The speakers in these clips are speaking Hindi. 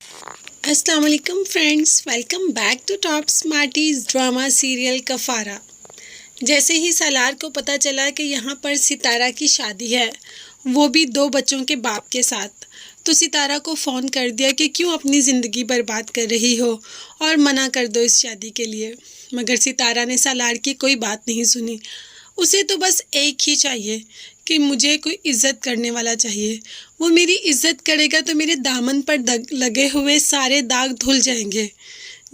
अस्सलाम वालेकुम friends, welcome back to top smarties drama serial Kaffara. जैसे ही सालार को पता चला कि यहाँ पर सितारा की शादी है, वो भी दो बच्चों के बाप के साथ, तो सितारा को फ़ोन कर दिया कि क्यों अपनी ज़िंदगी बर्बाद कर रही हो और मना कर दो इस शादी के लिए। मगर सितारा ने सालार की कोई बात नहीं सुनी। उसे तो बस एक ही चाहिए कि मुझे कोई इज्जत करने वाला चाहिए। वो मेरी इज्जत करेगा तो मेरे दामन पर लगे हुए सारे दाग धुल जाएंगे।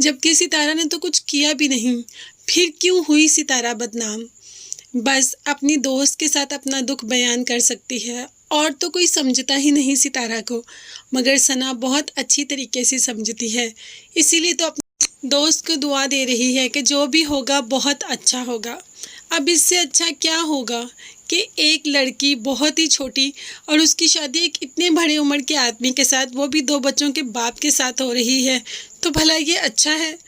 जबकि सितारा ने तो कुछ किया भी नहीं, फिर क्यों हुई सितारा बदनाम? बस अपनी दोस्त के साथ अपना दुख बयान कर सकती है और तो कोई समझता ही नहीं सितारा को। मगर सना बहुत अच्छी तरीके से समझती है, इसीलिए तो अपने दोस्त को दुआ दे रही है कि जो भी होगा बहुत अच्छा होगा। अब इससे अच्छा क्या होगा कि एक लड़की बहुत ही छोटी और उसकी शादी एक इतने बड़े उम्र के आदमी के साथ, वो भी दो बच्चों के बाप के साथ हो रही है, तो भला ये अच्छा है?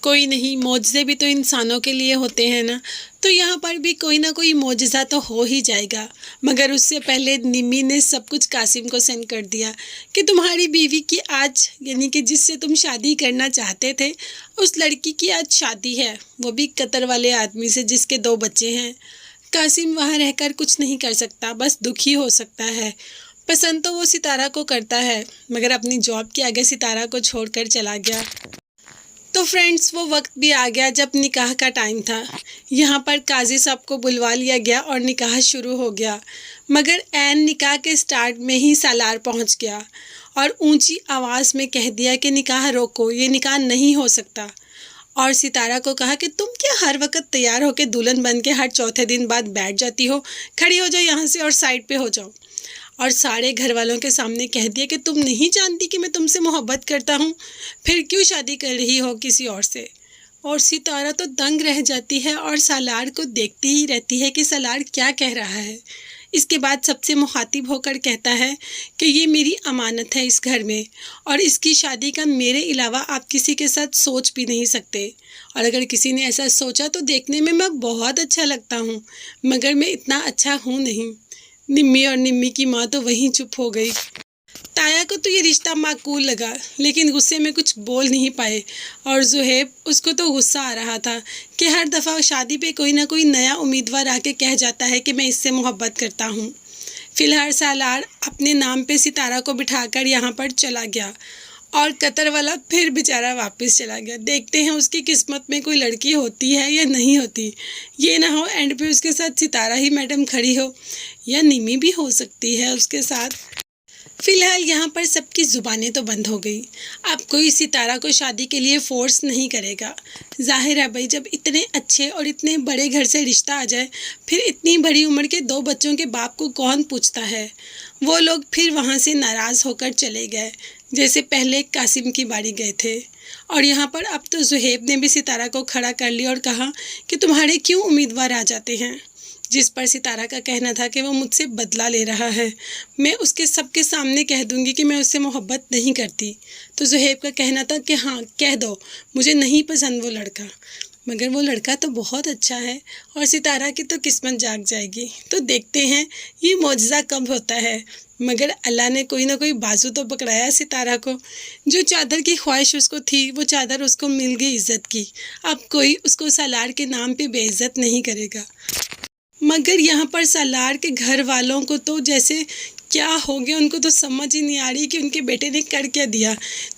कोई नहीं, मौजज़े भी तो इंसानों के लिए होते हैं ना। तो यहाँ पर भी कोई ना कोई मौजज़ा तो हो ही जाएगा। मगर उससे पहले निम्मी ने सब कुछ कासिम को सेंड कर दिया कि तुम्हारी बीवी की आज, यानी कि जिससे तुम शादी करना चाहते थे, उस लड़की की आज शादी है, वो भी कतर वाले आदमी से जिसके दो बच्चे हैं। कासिम वहाँ रहकर कुछ नहीं कर सकता, बस दुखी हो सकता है। पसंद तो वो सितारा को करता है, मगर अपनी जॉब के आगे सितारा को छोड़कर चला गया। तो फ्रेंड्स, वो वक्त भी आ गया जब निकाह का टाइम था। यहाँ पर काजी साहब को बुलवा लिया गया और निकाह शुरू हो गया। मगर ऐन निकाह के स्टार्ट में ही सालार पहुँच गया और ऊंची आवाज़ में कह दिया कि निकाह रोको, ये निकाह नहीं हो सकता। और सितारा को कहा कि तुम क्या हर वक्त तैयार होकर दुल्हन बन के हर चौथे दिन बाद बैठ जाती हो? खड़ी हो जाओ यहाँ से और साइड पे हो जाओ। और सारे घर वालों के सामने कह दिया कि तुम नहीं जानती कि मैं तुमसे मोहब्बत करता हूँ, फिर क्यों शादी कर रही हो किसी और से? और सितारा तो दंग रह जाती है और सालार को देखती ही रहती है कि सालार क्या कह रहा है। इसके बाद सबसे मुखातिब होकर कहता है कि ये मेरी अमानत है इस घर में, और इसकी शादी का मेरे अलावा आप किसी के साथ सोच भी नहीं सकते। और अगर किसी ने ऐसा सोचा तो देखने में मैं बहुत अच्छा लगता हूँ, मगर मैं इतना अच्छा हूँ नहीं। निम्मी और निम्मी की माँ तो वहीं चुप हो गई। ताया को तो ये रिश्ता माकूल लगा, लेकिन गुस्से में कुछ बोल नहीं पाए। और जुहेब, उसको तो गुस्सा आ रहा था कि हर दफ़ा शादी पे कोई ना कोई नया उम्मीदवार आके कह जाता है कि मैं इससे मोहब्बत करता हूँ। फिलहाल सालार अपने नाम पे सितारा को बिठाकर यहाँ पर चला गया और कतर वाला फिर बेचारा वापस चला गया। देखते हैं उसकी किस्मत में कोई लड़की होती है या नहीं होती। ये ना हो एंड पे उसके साथ सितारा ही मैडम खड़ी हो, या निमी भी हो सकती है उसके साथ। फिलहाल यहाँ पर सबकी ज़ुबानें तो बंद हो गई। अब कोई सितारा को शादी के लिए फ़ोर्स नहीं करेगा। जाहिर है भाई, जब इतने अच्छे और इतने बड़े घर से रिश्ता आ जाए, फिर इतनी बड़ी उम्र के दो बच्चों के बाप को कौन पूछता है? वो लोग फिर वहाँ से नाराज़ होकर चले गए, जैसे पहले कासिम की बारी गए थे। और यहाँ पर अब तो जुहेब ने भी सितारा को खड़ा कर लिया और कहा कि तुम्हारे क्यों उम्मीदवार आ जाते हैं? जिस पर सितारा का कहना था कि वो मुझसे बदला ले रहा है, मैं उसके सबके सामने कह दूंगी कि मैं उससे मोहब्बत नहीं करती। तो जुहेब का कहना था कि हाँ कह दो, मुझे नहीं पसंद वो लड़का। मगर वो लड़का तो बहुत अच्छा है और सितारा की तो किस्मत जाग जाएगी। तो देखते हैं ये मौजज़ा कब होता है। मगर अल्लाह ने कोई ना कोई बाजू तो पकड़ाया सितारा को। जो चादर की ख्वाहिश उसको थी, वो चादर उसको मिल गई इज़्ज़त की। अब कोई उसको सालार के नाम पे बेइज्जत नहीं करेगा। मगर यहाँ पर सालार के घर वालों को तो जैसे क्या हो गया, उनको तो समझ ही नहीं आ रही कि उनके बेटे ने कर क्या दिया।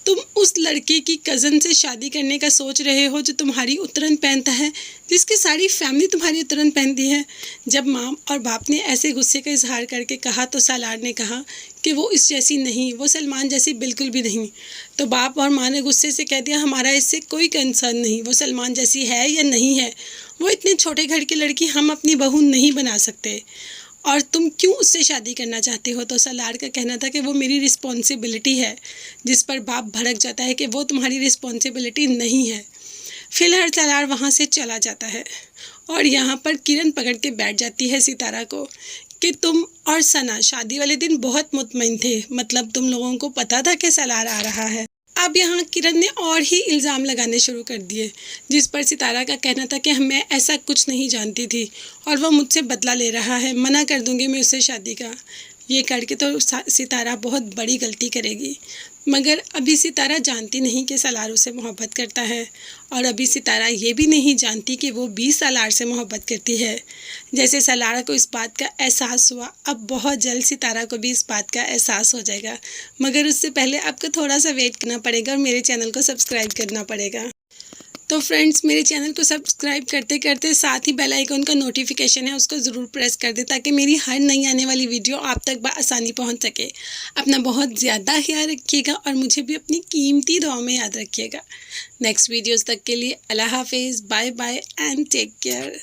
तुम उस लड़के की कज़न से शादी करने का सोच रहे हो जो तुम्हारी उतरन पहनता है, जिसकी सारी फैमिली तुम्हारी उतरन पहनती है। जब माँ और बाप ने ऐसे गुस्से का इजहार करके कहा तो सालार ने कहा कि वो इस जैसी नहीं, वो सलमान जैसी बिल्कुल भी नहीं। तो बाप और माँ ने गुस्से से कह दिया हमारा इससे कोई कंसर्न नहीं, वो सलमान जैसी है या नहीं है, वो इतने छोटे घर की लड़की हम अपनी बहू नहीं बना सकते, और तुम क्यों उससे शादी करना चाहते हो? तो सालार का कहना था कि वो मेरी रिस्पॉन्सिबिलिटी है। जिस पर बाप भड़क जाता है कि वो तुम्हारी रिस्पॉन्सिबिलिटी नहीं है। फिलहाल सालार वहाँ से चला जाता है और यहाँ पर किरण पकड़ के बैठ जाती है सितारा को कि तुम और सना शादी वाले दिन बहुत मुतमईन थे, मतलब तुम लोगों को पता था कि सालार आ रहा है। अब यहाँ किरण ने और ही इल्ज़ाम लगाने शुरू कर दिए, जिस पर सितारा का कहना था कि मैं ऐसा कुछ नहीं जानती थी और वह मुझसे बदला ले रहा है, मना कर दूंगी मैं उससे शादी का। ये करके तो सितारा बहुत बड़ी गलती करेगी। मगर अभी सितारा जानती नहीं कि सलार उसे मोहब्बत करता है, और अभी सितारा ये भी नहीं जानती कि वो भी सलार से मोहब्बत करती है। जैसे सलार को इस बात का एहसास हुआ, अब बहुत जल्द सितारा को भी इस बात का एहसास हो जाएगा। मगर उससे पहले आपको थोड़ा सा वेट करना पड़ेगा और मेरे चैनल को सब्सक्राइब करना पड़ेगा। तो फ्रेंड्स, मेरे चैनल को सब्सक्राइब करते करते साथ ही बेल आइकन का नोटिफिकेशन है उसको ज़रूर प्रेस कर दें, ताकि मेरी हर नई आने वाली वीडियो आप तक बआसानी पहुंच सके। अपना बहुत ज़्यादा ख्याल रखिएगा और मुझे भी अपनी कीमती दुआ में याद रखिएगा। नेक्स्ट वीडियोज़ तक के लिए अल्लाह हाफिज़, bye bye and take care.